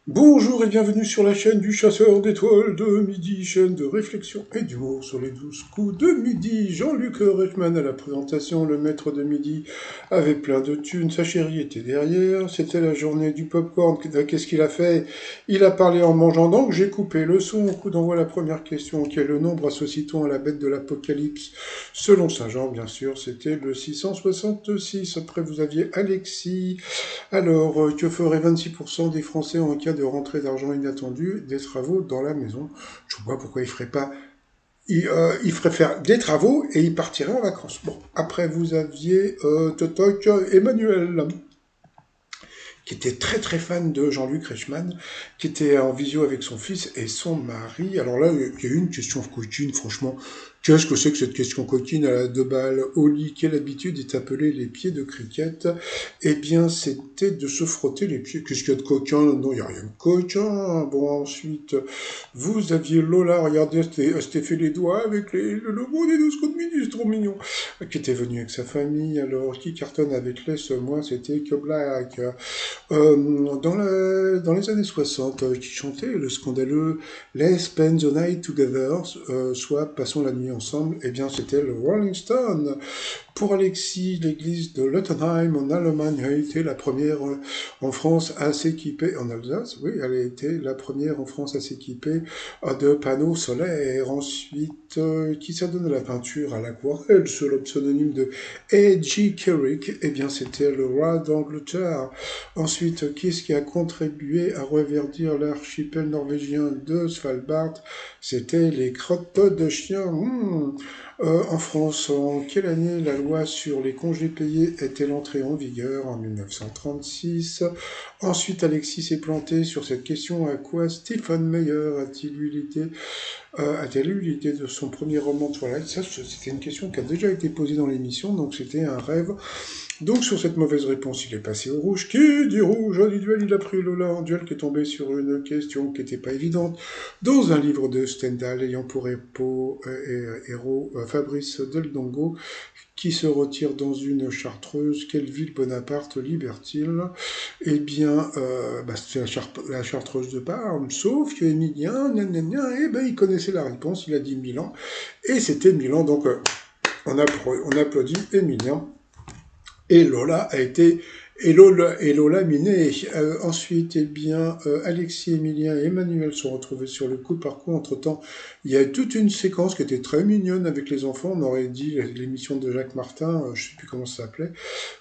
Bonjour et bienvenue sur la chaîne du chasseur d'étoiles de midi, chaîne de réflexion et d'humour sur les 12 coups de midi. Jean-Luc Reichmann à la présentation, le maître de midi avait plein de thunes, sa chérie était derrière, c'était la journée du popcorn. Qu'est-ce qu'il a fait? Il a parlé en mangeant, donc j'ai coupé le son. Au coup d'envoi la première question, quel est le nombre associe-t-on à la bête de l'Apocalypse? Selon Saint Jean, bien sûr, c'était le 666. Après vous aviez Alexis. Alors, que feraient 26% des Français en cas de rentrée d'argent inattendue des travaux dans la maison? Je ne vois pas pourquoi ils feraient pas. Ils feraient faire des travaux et ils partiraient en vacances. Bon, après vous aviez Totoc Emmanuel, qui était très très fan de Jean-Luc Reichmann, qui était en visio avec son fils et son mari. Alors là, il y a eu une question coquine, franchement. Qu'est-ce que c'est que cette question coquine à la 2 balles au lit? Quelle habitude est appelée les pieds de cricket? Eh bien, c'était de se frotter les pieds. Qu'est-ce qu'il y a de coquin? Non, il n'y a rien de coquin. Bon, ensuite, vous aviez Lola, regardez, elle s'était fait les doigts avec le logo des 12 coups de minute, c'est trop mignon. Qui était venu avec sa famille. Alors, qui cartonne avec les moi, c'était que Black. Dans les années 60, qui chantait le scandaleux Let's Spend the Night Together, soit Passons la nuit ensemble, eh bien c'était le Rolling Stone. Pour Alexis, l'église de Lottenheim en Allemagne a été la première en France à s'équiper, en Alsace, oui, elle a été la première en France à s'équiper de panneaux solaires. Ensuite, qui s'adonne à la peinture à l'aquarelle sous le pseudonyme de A.G. Carrick? Eh bien, c'était le roi d'Angleterre. Ensuite, qui est-ce qui a contribué à reverdir l'archipel norvégien de Svalbard? C'était les crottes de chiens. En France, en quelle année la loi sur les congés payés est-elle entrée en vigueur? En 1936. Ensuite, Alexis s'est planté sur cette question. À quoi Stephen Meyer a-t-il eu l'idée de son premier roman Twilight? Ça, c'était une question qui a déjà été posée dans l'émission, donc c'était un rêve. Donc sur cette mauvaise réponse, il est passé au rouge. Qui dit rouge? Du duel, il a pris Lola en duel qui est tombé sur une question qui n'était pas évidente. Dans un livre de Stendhal ayant pour héros Fabrice Del Dongo, qui se retire dans une chartreuse. Quelle ville Bonaparte libère-t-il? Eh bien, c'est la chartreuse de Parme, sauf que Emilien, eh ben, il connaissait la réponse, il a dit Milan, et c'était Milan, donc on applaudit Emilien. Et Lola a été et Lola Minet. Ensuite, eh bien, Alexis, Emilien et Emmanuel sont retrouvés sur le coup par coup. Entre-temps, il y a toute une séquence qui était très mignonne avec les enfants. On aurait dit l'émission de Jacques Martin, je ne sais plus comment ça s'appelait.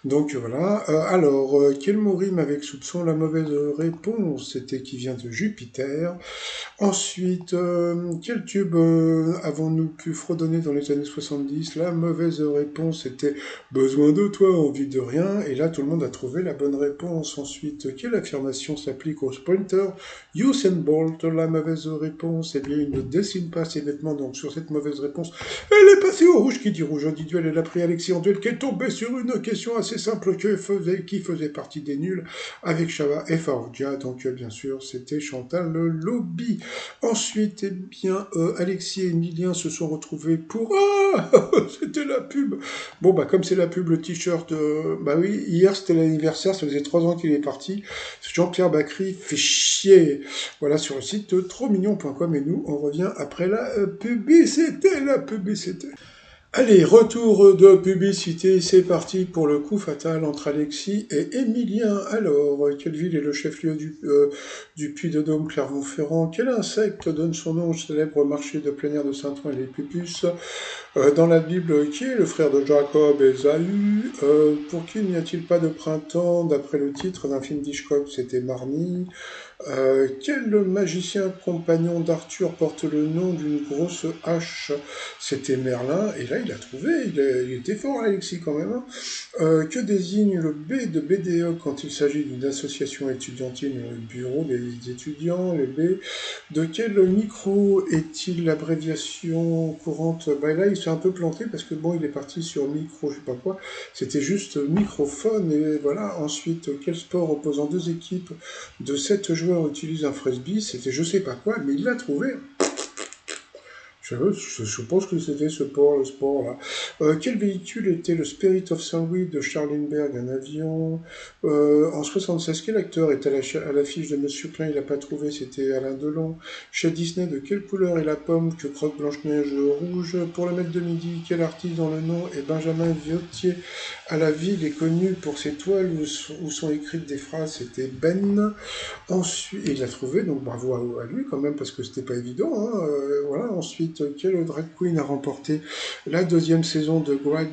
Donc voilà. Alors, quel mot rime avec soupçon? La mauvaise réponse, c'était qui vient de Jupiter. Ensuite, quel tube avons-nous pu fredonner dans les années 70? La mauvaise réponse était besoin de toi, envie de rien. Et là, tout le monde a trouvé la bonne réponse. Ensuite, quelle affirmation s'applique au sprinter Usain Bolt? La mauvaise réponse, eh bien, il ne dessine pas ses vêtements. Donc, sur cette mauvaise réponse, elle est passée au rouge. Qui dit rouge dit duel. Elle a pris Alexis en duel, qui est tombé sur une question assez simple qui faisait partie des nuls avec Chava et Farouja. Donc, bien sûr, c'était Chantal le Lobby. Ensuite, eh bien, Alexis et Emilien se sont retrouvés pour... Ah c'était la pub. Bon, bah, comme c'est la pub, le t-shirt... bah oui, hier, c'était l'anniversaire, ça faisait 3 ans qu'il est parti. Jean-Pierre Bacry fait chier. Voilà, sur le site trotsmignon.com. Et nous, on revient après la publicité. La publicité. Allez, retour de publicité, c'est parti pour le coup fatal entre Alexis et Émilien. Alors, quelle ville est le chef-lieu du Puy-de-Dôme, Clermont-Ferrand? Quel insecte donne son nom au célèbre marché de plein air de Saint-Ouen et les Pupus? Dans la Bible, qui est le frère de Jacob et Ésaü? Pour qui n'y a-t-il pas de printemps? D'après le titre d'un film d'Hitchcock, c'était Marnie. Quel magicien compagnon d'Arthur porte le nom d'une grosse hache? C'était Merlin, et là il a trouvé, il était fort Alexis quand même. Hein. Que désigne le B de BDE quand il s'agit d'une association étudiantine, le bureau des étudiants, le B? De quel micro est-il l'abréviation courante? Bah là il s'est un peu planté parce que bon il est parti sur micro, je sais pas quoi, c'était juste microphone, et voilà. Ensuite, quel sport opposant deux équipes de 7 joueurs utilise un frisbee? C'était je sais pas quoi, mais il l'a trouvé. Je suppose que c'était le sport là. Quel véhicule était le Spirit of Saint-Louis de Charles Lindbergh, un avion? En 76, quel acteur est à l'affiche de Monsieur Klein? Il n'a pas trouvé, c'était Alain Delon. Chez Disney, de quelle couleur est la pomme que croque Blanche-Neige? Rouge. Pour le maître de midi, quel artiste dont le nom est Benjamin Viottier à la ville est connu pour ses toiles où sont écrites des phrases? C'était Ben. Ensuite, il l'a trouvé, donc bravo à lui quand même, parce que c'était pas évident. Hein. Voilà. Ensuite, quel drag queen a remporté la deuxième saison de Drag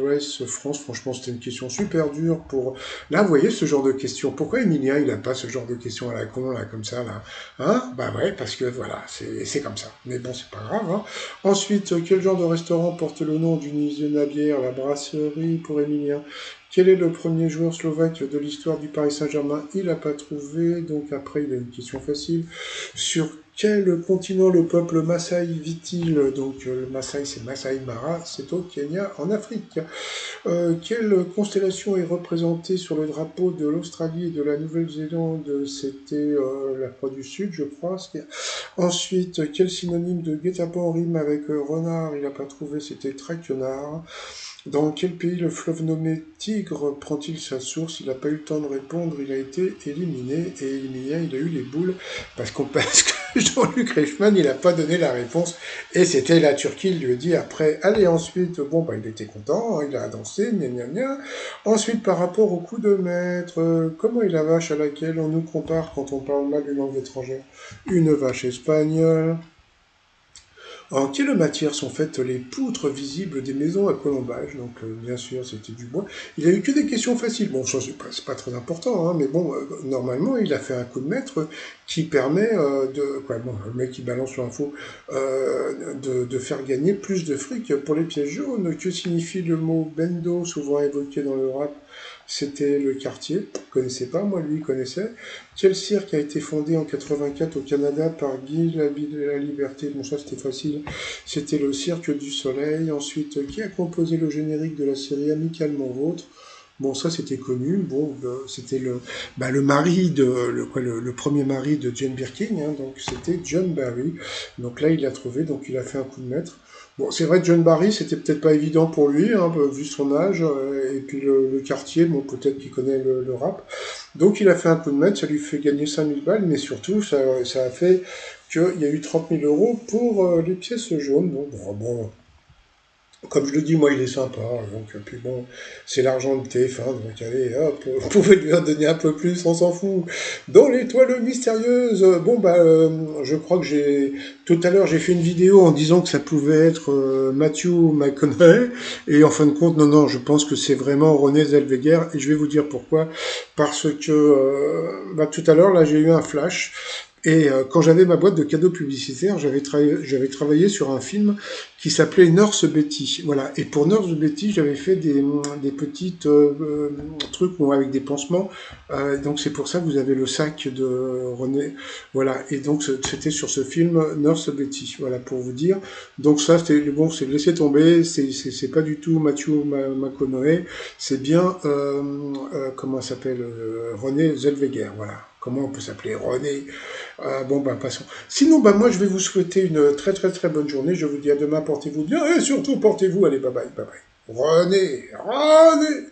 Race France? Franchement, c'était une question super dure pour... Là, vous voyez ce genre de questions. Pourquoi Emilia, il a pas ce genre de questions à la con, là, comme ça, là? Hein? Bah ouais, parce que voilà, c'est comme ça. Mais bon, c'est pas grave. Hein. Ensuite, quel genre de restaurant porte le nom d'une usine à bière? La brasserie pour Emilia. Quel est le premier joueur slovaque de l'histoire du Paris Saint-Germain? Il n'a pas trouvé, donc après il a une question facile. Sur quel continent le peuple Maasai vit-il? Donc le Maasai c'est Masai Mara, c'est au Kenya en Afrique. Quelle constellation est représentée sur le drapeau de l'Australie et de la Nouvelle-Zélande? C'était la Croix du Sud, je crois. Ensuite, quel synonyme de guet-apens rime avec renard? Il n'a pas trouvé, c'était traquenard. Dans quel pays le fleuve nommé Tigre prend-il sa source? Il n'a pas eu le temps de répondre, il a été éliminé, et éliminé, il a eu les boules, parce que Jean-Luc Reichmann, il n'a pas donné la réponse, et c'était la Turquie, il lui a dit après, allez, ensuite, bon, bah, il était content, hein, il a dansé, gna gna gna. Ensuite, par rapport au coup de maître, comment est la vache à laquelle on nous compare quand on parle mal une langue étrangère? Une vache espagnole. En quelle matière sont faites les poutres visibles des maisons à colombage? Donc, bien sûr, c'était du bois. Il a eu que des questions faciles. Bon, ça, c'est pas très important, hein, mais bon, normalement, il a fait un coup de maître qui permet de... Quoi, bon, le mec qui balance l'info, de faire gagner plus de fric pour les pièces jaunes. Que signifie le mot bendo, souvent évoqué dans le rap? C'était le quartier. Je connaissais pas, moi, lui, il connaissait. Quel cirque a été fondé en 84 au Canada par Guy la Liberté? Bon, ça, c'était facile. C'était le Cirque du Soleil. Ensuite, qui a composé le générique de la série Amicalement Vôtre? Bon, ça c'était connu. Bon, c'était le mari le premier mari de Jane Birkin, hein, donc c'était John Barry. Donc là, il l'a trouvé, donc il a fait un coup de maître. Bon, c'est vrai que John Barry, c'était peut-être pas évident pour lui, hein, vu son âge, et puis le quartier, bon, peut-être qu'il connaît le rap. Donc il a fait un coup de maître, ça lui fait gagner 5000 balles, mais surtout, ça a fait qu'il y a eu 30 000 euros pour les pièces jaunes. Donc, bon, comme je le dis, moi, il est sympa, donc, puis bon, c'est l'argent de TF1, donc allez, hop, vous pouvez lui en donner un peu plus, on s'en fout. Dans l'étoile mystérieuse, bon, bah, je crois que tout à l'heure, j'ai fait une vidéo en disant que ça pouvait être Matthew McConaughey, et en fin de compte, non, je pense que c'est vraiment René Zellweger, et je vais vous dire pourquoi, parce que, bah, tout à l'heure, là, j'ai eu un flash, et quand j'avais ma boîte de cadeaux publicitaires, j'avais travaillé sur un film qui s'appelait Nurse Betty. Voilà. Et pour Nurse Betty, j'avais fait des petites trucs avec des pansements. Donc c'est pour ça que vous avez le sac de René. Voilà. Et donc c'était sur ce film Nurse Betty. Voilà pour vous dire. Donc ça, c'est laissé tomber. C'est pas du tout Matthew McConaughey. C'est bien comment ça s'appelle René Zellweger. Voilà. Comment on peut s'appeler René? Bon, bah, passons. Sinon, bah, moi, je vais vous souhaiter une très, très, très bonne journée. Je vous dis à demain, portez-vous bien et surtout, portez-vous. Allez, bye bye, bye bye. René, René!